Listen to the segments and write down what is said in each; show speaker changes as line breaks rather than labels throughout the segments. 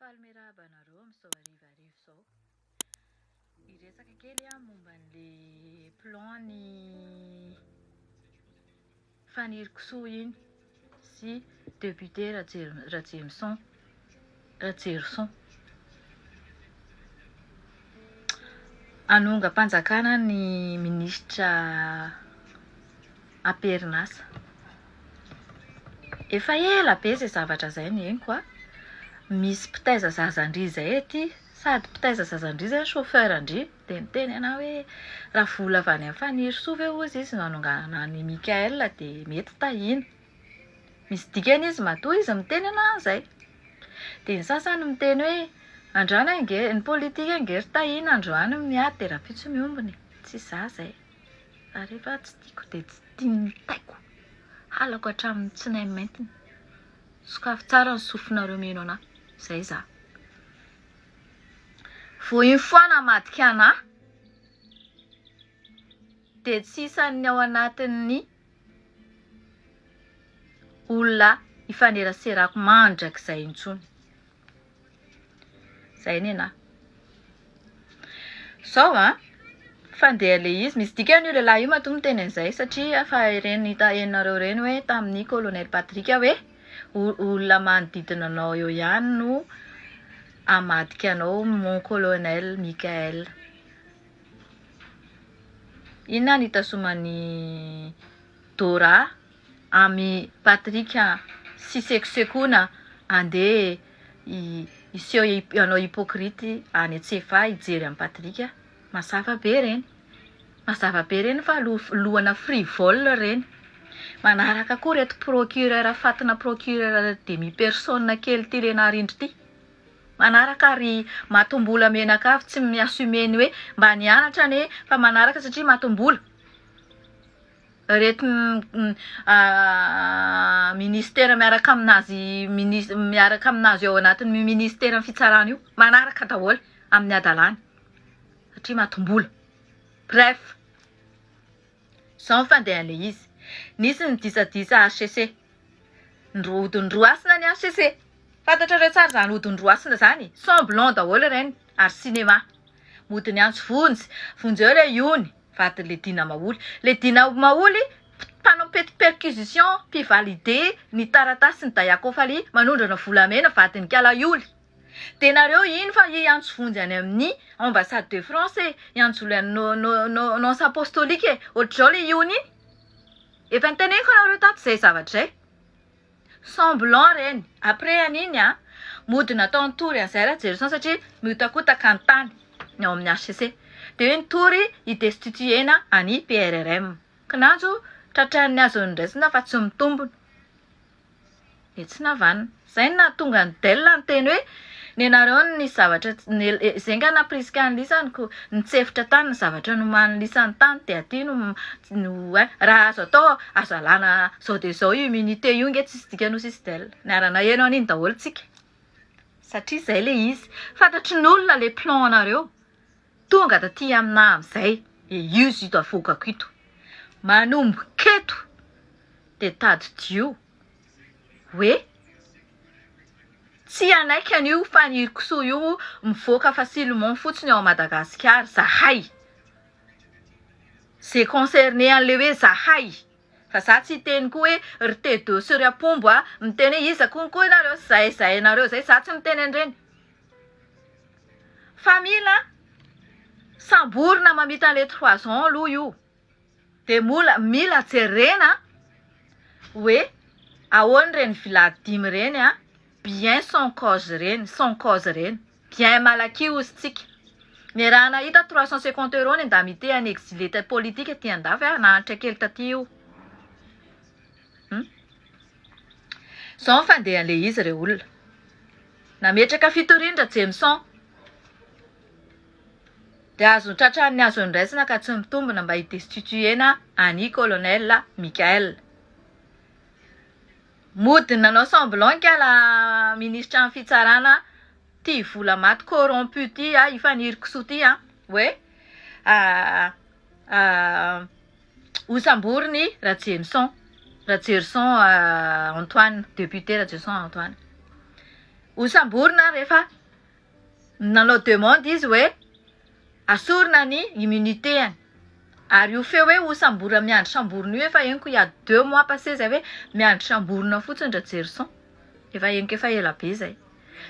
Faly miarahaba anareo amin'izao harivariva izao. Hiresaka kely momba an'ilay plan-ny Faniry Kisoa iny sy député Rajerimson. Hanonga-panjakana ny minisitra Aperinasa. Efa ela be izay zavatra izay ny henoko a. Misy mpitaiza zazandriza ety, sady mpitaiza zazandriza chauffeur andry, dia niteny ana hoe raha vola avy any amin'ny Faniry Soa ve hozy izy no hanonganana ny Mikael dia mety tahiny. Misy dikany izy matoa izy miteny an'izay. Dia ny sasany miteny hoe androany ny politika angery tahiny androany miady dia rapitso miombony. Tsy izaho izay. Ary rehefa tsy tiako dia tsy tiany taiko. Halako hatramin'ny tsinainy maintiny. Sokafy tsara ny sofinareo mino anahy. Izay izaho. Vao iny foana madika anahy dia tsy isan'ny ao anatin'ny olona ifaneraserako mandrakizay intsony. Izay ny anahy. Sao fandeha ilay izy, misy dikany io lehilahy io matoa miteny an'izay satria fa ireny henonareo ireny hoe tamin'ny colonel Patrick hoe olona manodidina anao eo ihany no amadika anao mon colonel Mikael. Inona ny hitasomany Dora amin'ny Patrick sy sekosekoina andeha iseho anao hypocrite any Antsefa hijery amin'ny Patrick. Mazava be reny. Mazava be reny fa lohana frivole reny. Manaraka koa reto procureur fatina procureur demi personne kely ty Lena Rindry ty. Manaraka ary matombola menaka avy tsy miasumeny hoe mba nianatra ne fa manaraka satria matombola. Reto ministera miaraka aminazy ao anatin'ny ministera fitsarana io manaraka daholo amin'ny adalany satria matombola. Bref, sao fandeha an'ilay izy. Nisy ny disadisa HCC. Odin-droasina ny HCC. Fantatrareo tsara izany odin-droasina izany. Semblant daholo ireny ary sinema. Mody ny antso vonjy eo ilay iony. Vadin'ilay Dina Maholy. Ilay Dina Maholy mpanao perquisition, mpivalide ny taratasy ny Dayakofaly manondrana volamena vadin'ny Kalaioly. Dia nareo iny fa antso vonjy any amin'ny ambassade de France, antso nonce apostolique, ohatr'izao ilay iony iny. Efa niteneniko nareo tato izay zavatra izay. Semblant reny. Après an'iny mody natao nitory an'izay Rajerimson satria miotakotaka ny tany ao amin'ny HCC. Dia hoe nitory hidestituena any PRRM. Kananjo tratran'ny azo niraisina fa tsy mitombona. Dia tsy navanina. Izay no nahatonga ny Della niteny hoe ny nareo ny zavatra izay nga naprisika ny lisany nitsefitra tany ny zavatra nomany lisany tany dia aty no raha azo atao azo alana zao dia zao immunité io nge tsisy dikany sisy Della. Niarana eno an'iny daholo tsika. Satria izay ilay izy. Fantatry ny olona ilay plan anareo. Tonga taty amina amin'izay. Io zito avokako ito. Manomboka eto dia tady dio. Hoe tsy anaiky an'io Faniry Kisoa io mivoaka facilement fotsiny ao Madagasikara. Zahay. C'est concerné an'ilay hoe zahay. Fa za tsy teny koa hoe rite de Soriapombo miteny hoe iza konkoa nareo zay nareo zay. Za tsy miteny an'ireny. Fa samborina mamita an'ilay 3 ans aloha io. Dia mila jerena hoe ahoana reny vilady 5 reny bien sans cause reny. Bien malakio izy tsika. Ny raha nahita 350 € ny andamité any exilé politique ty andafy nahantra kely taty io. Sao fandeha an'ilay izy ireo olona. Nametraka fitoriana Rajerimson. Dia azo tratran'ny azo niraisina ka tsy mitombona mba hidestituena any colonel Mikael. Mody nanao semblant la ministra ny fitsarana ty vola maty corrompu ty Faniry Kisoa ty hoe hosamboriny Rajerimson Antoine, député Rajerimson Antoine. Hosamborina rehefa nanao demande izy hoe asorina ny immunité-any. Ary io feo hoe hosamborina miandry samborina io efa henoko il y a 2 mois passé zay hoe miandry samborina fotsiny ndra Jerson. Efa henoko efa ela be zay.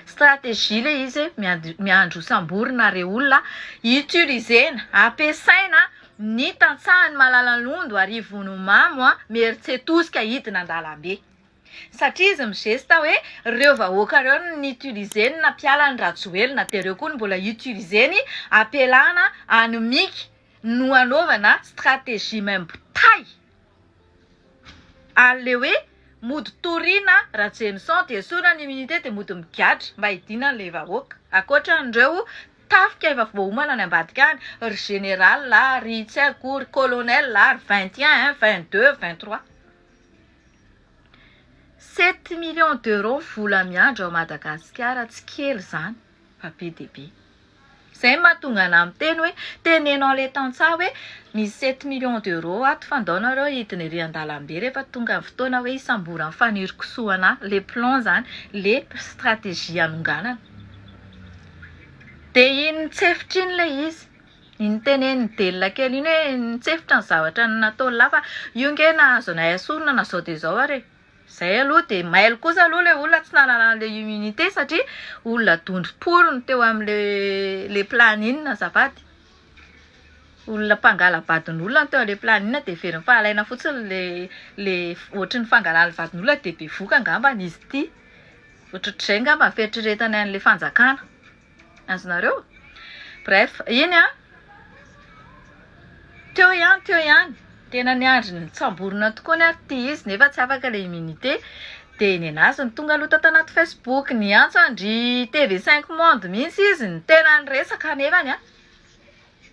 Stratégie le izy miandry hosamborina re olona utilisena ampiasaina ny tantsahany Malalalondo arivony mamo mieritsetosika hidina an-dalambe. Satria izy migesta hoe reo vahoaka reo ny utiliseny na mpiala ny Rajoelina de reo koa ny mbola utiliseny apelana anomiky no anaovana stratégie membotay. Ale hoe mody torina Rajenson de sona ny immunité de mody migadra mba hidina le vahoaka. Akoatran'ireo tafika efa voahomana any ambadika any ry général la ry tsy aiko ry colonel la ry 21 22 23. 7 millions d'euros vola miandro ao Madagasikara tsy kely zany fa be de be. Zay mahatonga ana miteny hoe tenenao le tantsaha hoe misy 7 millions d'euros ato fandaonareo hidina ery an-dalambe rehefa tonga ny fotoana hoe isam-bora fanirikisoana le plan zany le stratégie anonganana. De iny nitsefitra iny le izy. Iny teneny delona kely iny hoe nitsefitra ny zavatra nataony lafa io nge nahazo anay asorina na zao de zao are. Zay aloha de mailo kosa aloha le olona tsy nanana le immunité satria olona dondrom-porony teo am'le planine azafady. Olona mpangala vadin'olona teo le planine de very fahalaina fotsiny le ohatry ny fangalana vadin'olona de be voka angamba izy ity. Ohatr'izay ngamba fieritreretany an'le fanjakana. Azonareo? Bref, iny teo ihany. Tena niandry ny tsamborina tokoa ny arty izy nefa tsy afaka le immunité de ny anazy ny tonga aloha tato anaty Facebook ny antso andry TV5 Monde mihitsy izy ny tena niresaka nefany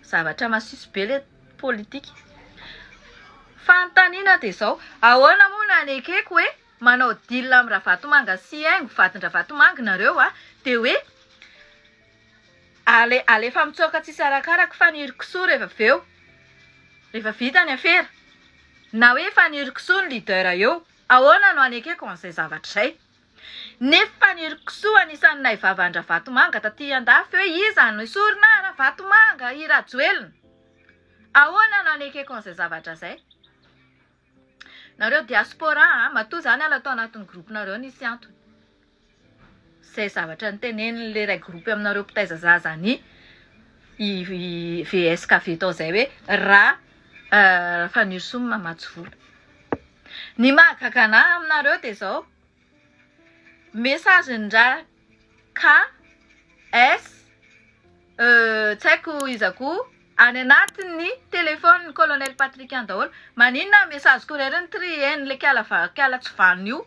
zavatra masisy be le politika. Fanontaniana de zao ahoana moa nanekeko hoe manao deal amin'ny Ravatomanga sy haingo vadin-Ravatomanga nareo de hoe alefa mitsoaka tsisy arakaraka fanirikisoa rehefa aveo. Rehefa vita ny afera na hoe fanirikisoa ny leader eo ahoana no anekeko an'izay zavatra zay. Nefa fanirikisoa anisan'ny nahivavan'ny Ravatomanga taty an-dafy hoe iza no esorina Ravatomanga i Rajoelina. Ahoana no anekeko an'izay zavatra zay. Nareo diaspora matoa zany ala tao anatin'ny groupinareo nisy antony. Zay zavatra niteneny le ray groupe aminareo mpitaiza zazany i VSKV tao zay hoe raha fanirisoa mamatsy vola. Ny mahagaga anahy aminareo de zao message-ndra KS tsy haiko izako any anatin'ny telefoniny colonel Patrick Andaolo maninona message courrier ny trieny le kiala tsy vanona io.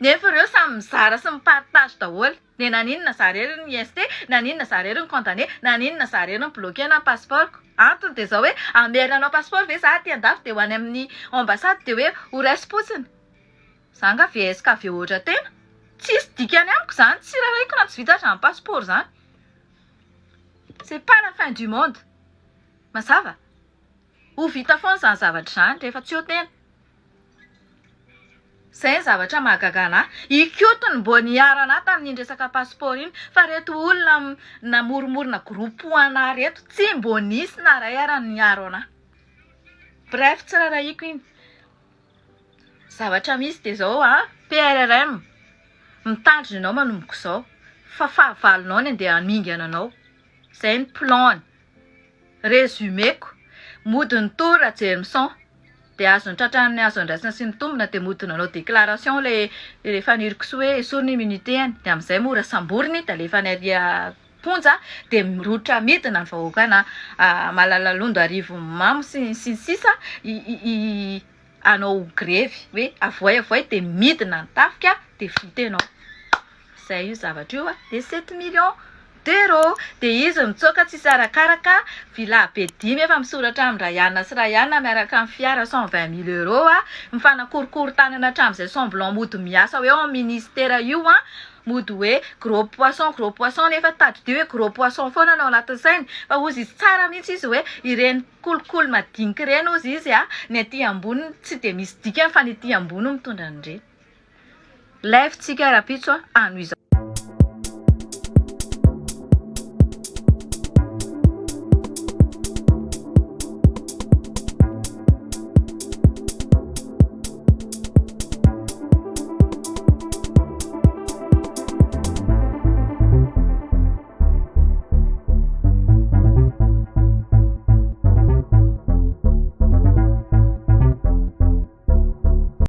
Nefa ireo samy mizara sy mipartage daholo. De naninona zarery ny IST, naninona zarery ny condamné, naninona zarery ny bloqué na passeport. Antony de zao hoe amerinanao passeport ve za ty andafy de ho any amin'ny ambassade de hoe ho raisy potsiny. Zanga VSKV ohatra tena. Tsisy dikany amiko zany, tsy raha iko na tsy vita hatrany passeport zany. C'est pas la fin du monde. Mazava. Ho vita foana zany zavatra zany rehefa tsy ho tena. Zay zavatra mahagaga anahy. Ikotony mbo niarana tamin'ny resaka passeport iny fa reto olona namoromorona groupe ana reto tsy mbo nisy na ray arany niaro anahy. Bref, tsy rarahiko iny. Zavatra misy de zao PRRM mitandrina anao manomboka zao fa fahavalonao ny andeha hamingana anao. Zay ny plan. Résumeko modiny tour Rajenson de azony tratran'ny azony raisina sy ny tombona de modina anao déclaration le fanirikisoa hoe esoriny immunité any de am'izay mora samboriny de alefa ny aria ponja de mirotra midina ny vahoakana Malalalondo arivo mamo sy sisa anao grevy hoe avoay de midina ny tafika de vita anao. Zay io zavatra io de 7 millions d'euros de izy mitsoaka tsisy arakaraka vila be 5 efa misoratra amin'ny Rayana sy Rayana miaraka amin'ny fiara 120 000 euros mifanakorokoro tanana hatramin'izay semblant mody miasa hoe ao ministère io mody hoe gros poisson nefa tadidio hoe gros poisson foana anao anatin'izany fa ozy izy tsara mihitsy izy hoe ireny kolokolo madinika ireny ozy izy ny aty ambony tsy de misy dikany fa ny aty ambony mitondra an'ireny. Lève-tsika rapitso anoiza.